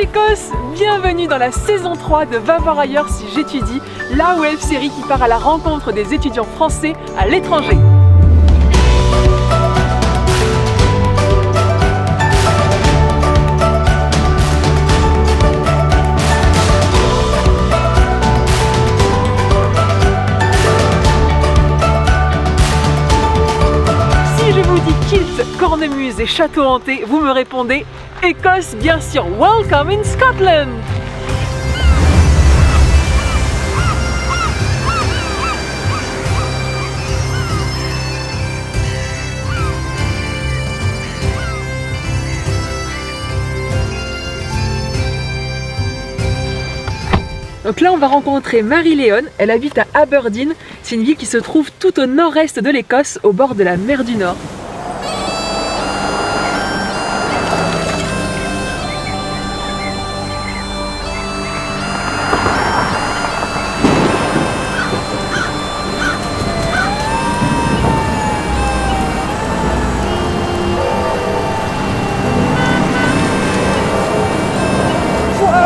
l'Écosse, bienvenue dans la saison 3 de Va voir ailleurs si j'étudie, la web série qui part à la rencontre des étudiants français à l'étranger. Si je vous dis kilt, cornemuse et château hanté, vous me répondez Écosse, bien sûr. Welcome in Scotland. Donc là on va rencontrer Marie-Léon, elle habite à Aberdeen, c'est une ville qui se trouve tout au nord-est de l'Écosse, au bord de la mer du Nord.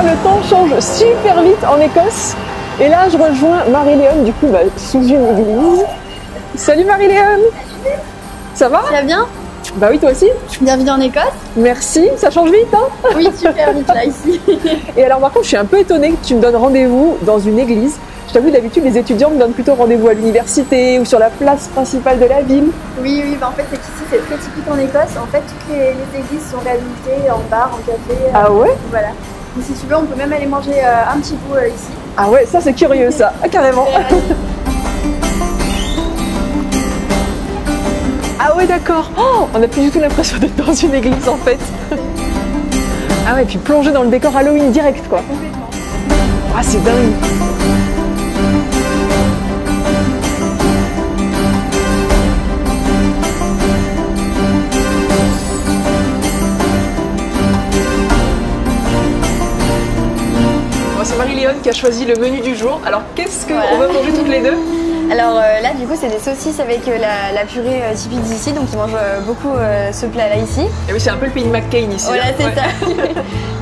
Le temps change super vite en Écosse et là je rejoins Marie-Léon du coup sous une église. Salut Marie-Léon. Ça va? Tu vas bien? Bah oui, toi aussi. Bienvenue en Écosse. Merci, ça change vite hein? Oui, super vite là ici. Et alors par contre je suis un peu étonnée que tu me donnes rendez-vous dans une église. Je t'avoue d'habitude les étudiants me donnent plutôt rendez-vous à l'université ou sur la place principale de la ville. Oui, en fait c'est qu'ici c'est très typique en Écosse. En fait toutes les églises sont réhabilitées en bar, en café. Ah ouais? Voilà. Mais si tu veux, on peut même aller manger un petit bout ici. Ah ouais, ça c'est curieux ça, carrément. Ah ouais d'accord, oh, on n'a plus du tout l'impression d'être dans une église en fait. Ah ouais, puis plonger dans le décor Halloween direct quoi. Complètement. Ah c'est dingue. C'est Marie-Léon qui a choisi le menu du jour. Alors qu'est-ce qu'on va manger toutes les deux? Alors là du coup c'est des saucisses avec la purée typique d'ici, donc ils mangent beaucoup ce plat là ici. Et oui, c'est un peu le pays de McCain ici. Voilà, c'est ça.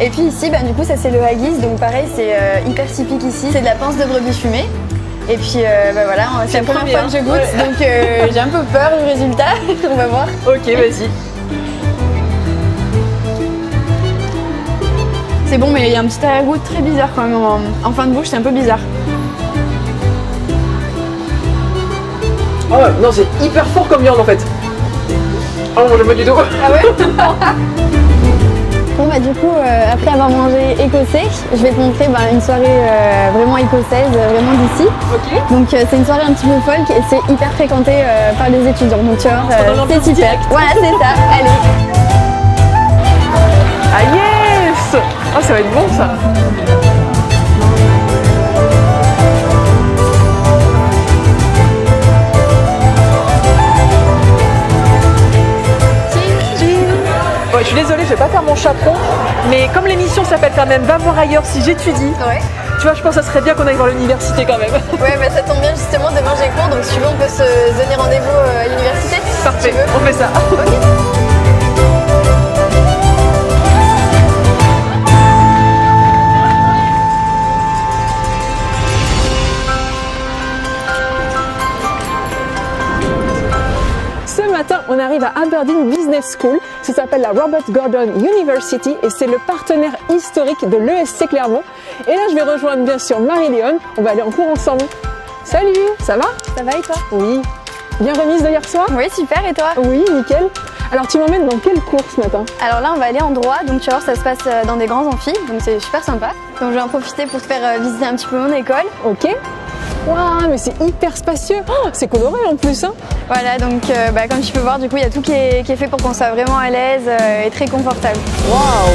Et puis ici du coup ça c'est le haggis, donc pareil c'est hyper typique ici, c'est de la pince de brebis fumée. Et puis voilà, c'est la première fois que je goûte, donc j'ai un peu peur du résultat, on va voir. Ok, vas-y. C'est bon, mais il y a un petit arrière-goût très bizarre quand même en fin de bouche, c'est un peu bizarre. Oh non, c'est hyper fort comme viande en fait. Oh non, j'aime pas du tout. Ah ouais? Bon du coup, après avoir mangé écossais, je vais te montrer une soirée vraiment écossaise, vraiment d'ici. Ok. Donc c'est une soirée un petit peu folk et c'est hyper fréquenté par les étudiants. Donc tu vois, c'est super. Voilà, c'est ça. Allez. Ah yes! Oh, ça va être bon ça. Je suis désolée, je vais pas faire mon chaperon, mais comme l'émission s'appelle quand même Va voir ailleurs si j'étudie, tu vois, je pense que ça serait bien qu'on aille voir l'université quand même. Ouais, ça tombe bien justement, demain j'ai cours, donc si tu veux, on peut se donner rendez-vous à l'université. Parfait, on fait ça. Ok. On arrive à Aberdeen Business School, ça s'appelle la Robert Gordon University et c'est le partenaire historique de l'ESC Clermont. Et là je vais rejoindre bien sûr Marie-Léon, on va aller en cours ensemble. Salut, ça va? Ça va et toi? Oui. Bien remise de hier soir? Oui, super, et toi? Oui, nickel. Alors tu m'emmènes dans quel cours ce matin? Alors là on va aller en droit, donc tu vas voir ça se passe dans des grands amphis, donc c'est super sympa. Donc je vais en profiter pour te faire visiter un petit peu mon école. Ok. Waouh, mais c'est hyper spacieux, oh, c'est coloré en plus hein. Voilà, donc comme tu peux voir, du coup il y a tout qui est fait pour qu'on soit vraiment à l'aise et très confortable. Waouh.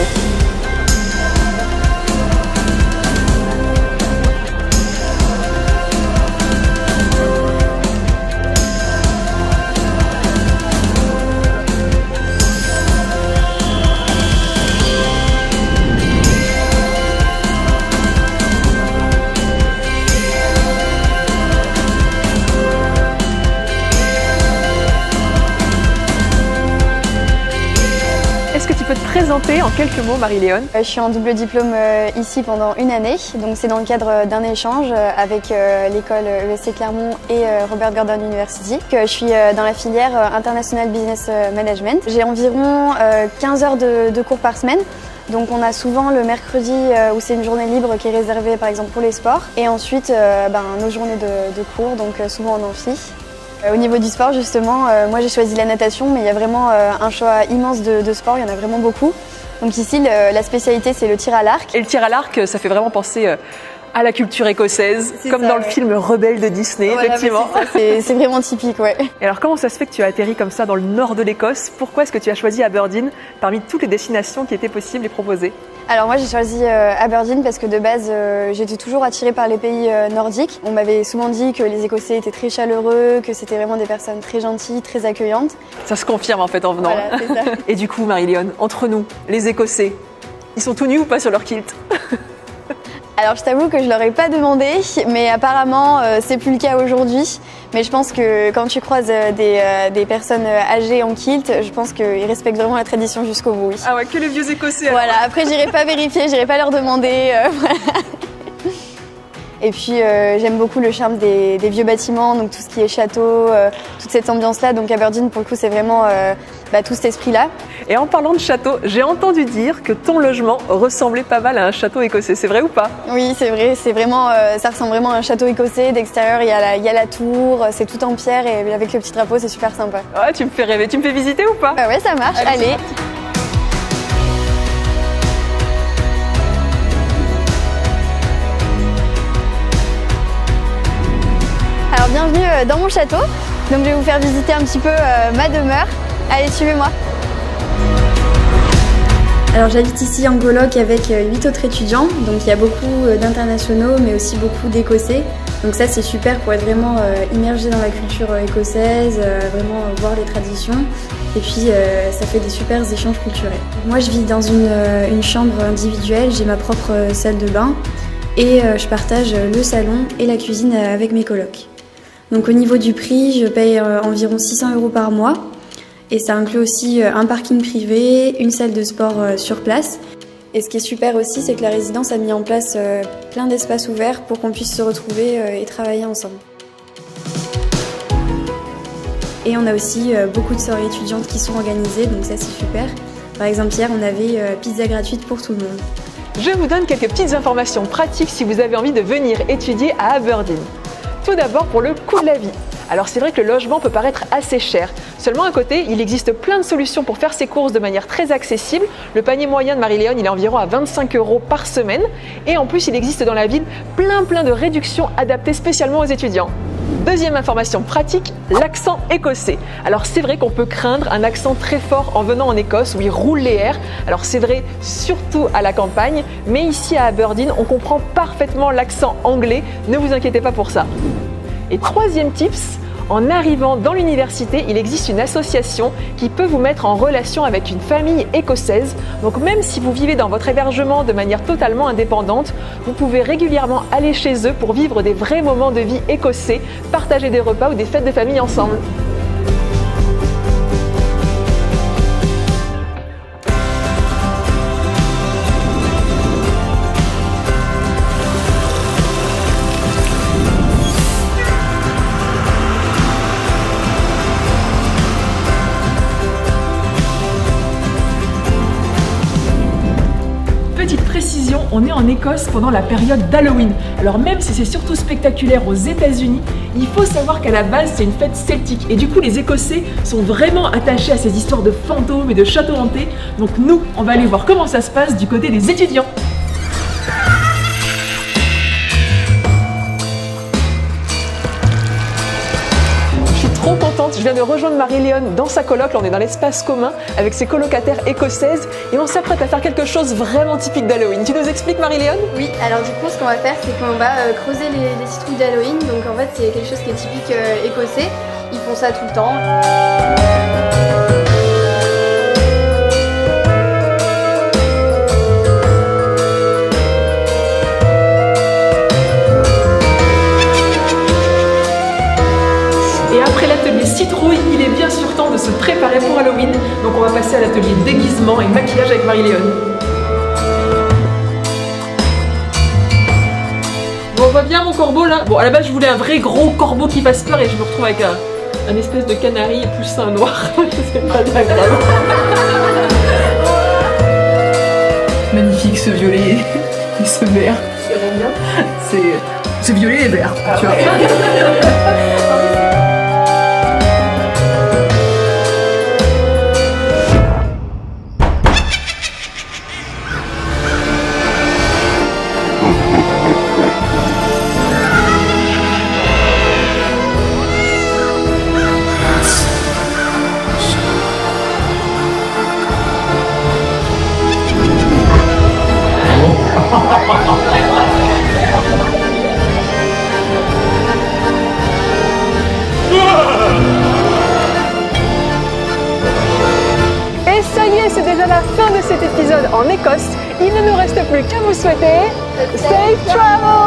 est-ce que tu peux te présenter en quelques mots, Marie-Léon? Je suis en double diplôme ici pendant une année, donc c'est dans le cadre d'un échange avec l'école ESC Clermont et Robert Gordon University. Je suis dans la filière International Business Management. J'ai environ 15 heures de cours par semaine. Donc on a souvent le mercredi où c'est une journée libre qui est réservée par exemple pour les sports. Et ensuite nos journées de cours, donc souvent en amphi. Au niveau du sport justement, moi j'ai choisi la natation, mais il y a vraiment un choix immense de sports, il y en a vraiment beaucoup. Donc ici la spécialité c'est le tir à l'arc. Et le tir à l'arc, ça fait vraiment penser à la culture écossaise, comme ça, dans le film Rebelle de Disney, voilà, effectivement. C'est vraiment typique, ouais. Et alors comment ça se fait que tu as atterri comme ça dans le nord de l'Écosse? Pourquoi est-ce que tu as choisi Aberdeen parmi toutes les destinations qui étaient possibles et proposées? Alors moi j'ai choisi Aberdeen parce que de base j'étais toujours attirée par les pays nordiques. On m'avait souvent dit que les Écossais étaient très chaleureux, que c'était vraiment des personnes très gentilles, très accueillantes. Ça se confirme en fait en venant. Voilà, c'est ça. Et du coup Marie-Léon, entre nous, les Écossais, ils sont tout nus ou pas sur leur kilt? Alors je t'avoue que je leur ai pas demandé, mais apparemment c'est plus le cas aujourd'hui. Mais je pense que quand tu croises des personnes âgées en kilt, je pense qu'ils respectent vraiment la tradition jusqu'au bout. Oui. Ah ouais, que les vieux Écossais. Voilà, après j'irai pas vérifier, j'irai pas leur demander. Voilà. Et puis j'aime beaucoup le charme des vieux bâtiments, donc tout ce qui est château, toute cette ambiance-là. Donc Aberdeen, pour le coup, c'est vraiment tout cet esprit-là. Et en parlant de château, j'ai entendu dire que ton logement ressemblait pas mal à un château écossais. C'est vrai ou pas? Oui, c'est vrai. C'est vraiment, ça ressemble vraiment à un château écossais. D'extérieur, il y a la tour, c'est tout en pierre et avec le petit drapeau, c'est super sympa. Ouais, tu me fais rêver. Tu me fais visiter ou pas? Bah ouais, ça marche. Allez. Alors bienvenue dans mon château, donc je vais vous faire visiter un petit peu ma demeure. Allez, suivez-moi. Alors j'habite ici en coloc avec 8 autres étudiants, donc il y a beaucoup d'internationaux mais aussi beaucoup d'Écossais. Donc ça c'est super pour être vraiment immergé dans la culture écossaise, vraiment voir les traditions. Et puis ça fait des super échanges culturels. Moi je vis dans une chambre individuelle, j'ai ma propre salle de bain et je partage le salon et la cuisine avec mes colocs. Donc au niveau du prix, je paye environ 600 € par mois et ça inclut aussi un parking privé, une salle de sport sur place. Et ce qui est super aussi, c'est que la résidence a mis en place plein d'espaces ouverts pour qu'on puisse se retrouver et travailler ensemble. Et on a aussi beaucoup de soirées étudiantes qui sont organisées, donc ça c'est super. Par exemple hier, on avait pizza gratuite pour tout le monde. Je vous donne quelques petites informations pratiques si vous avez envie de venir étudier à Aberdeen. Tout d'abord pour le coût de la vie. Alors c'est vrai que le logement peut paraître assez cher. Seulement à côté, il existe plein de solutions pour faire ses courses de manière très accessible. Le panier moyen de Marie-Léon, il est environ à 25 € par semaine. Et en plus, il existe dans la ville plein de réductions adaptées spécialement aux étudiants. Deuxième information pratique, l'accent écossais. Alors c'est vrai qu'on peut craindre un accent très fort en venant en Écosse où il roule les airs. Alors c'est vrai surtout à la campagne, mais ici à Aberdeen, on comprend parfaitement l'accent anglais. Ne vous inquiétez pas pour ça. Et troisième tips, en arrivant dans l'université, il existe une association qui peut vous mettre en relation avec une famille écossaise. Donc même si vous vivez dans votre hébergement de manière totalement indépendante, vous pouvez régulièrement aller chez eux pour vivre des vrais moments de vie écossais, partager des repas ou des fêtes de famille ensemble. Petite précision, on est en Écosse pendant la période d'Halloween. Alors même si c'est surtout spectaculaire aux États-Unis, il faut savoir qu'à la base c'est une fête celtique et du coup les Écossais sont vraiment attachés à ces histoires de fantômes et de châteaux hantés. Donc nous, on va aller voir comment ça se passe du côté des étudiants. Trop contente, je viens de rejoindre Marie-Léon dans sa coloc, là on est dans l'espace commun avec ses colocataires écossaises et on s'apprête à faire quelque chose vraiment typique d'Halloween. Tu nous expliques Marie-Léon? Oui, alors du coup ce qu'on va faire c'est qu'on va creuser les citrouilles d'Halloween, donc en fait c'est quelque chose qui est typique écossais, ils font ça tout le temps. Et après l'atelier citrouille, il est bien sûr important de se préparer pour Halloween. Donc on va passer à l'atelier déguisement et maquillage avec Marie-Léon. Bon, on voit bien mon corbeau là. Bon, à la base je voulais un vrai gros corbeau qui fasse peur et je me retrouve avec un espèce de canari et plus un noir. C'est pas bien grave. Magnifique ce violet et ce vert. C'est violet et vert, tu vois. Et ça y est, c'est déjà la fin de cet épisode en Écosse. Il ne nous reste plus qu'à vous souhaiter Safe Travel!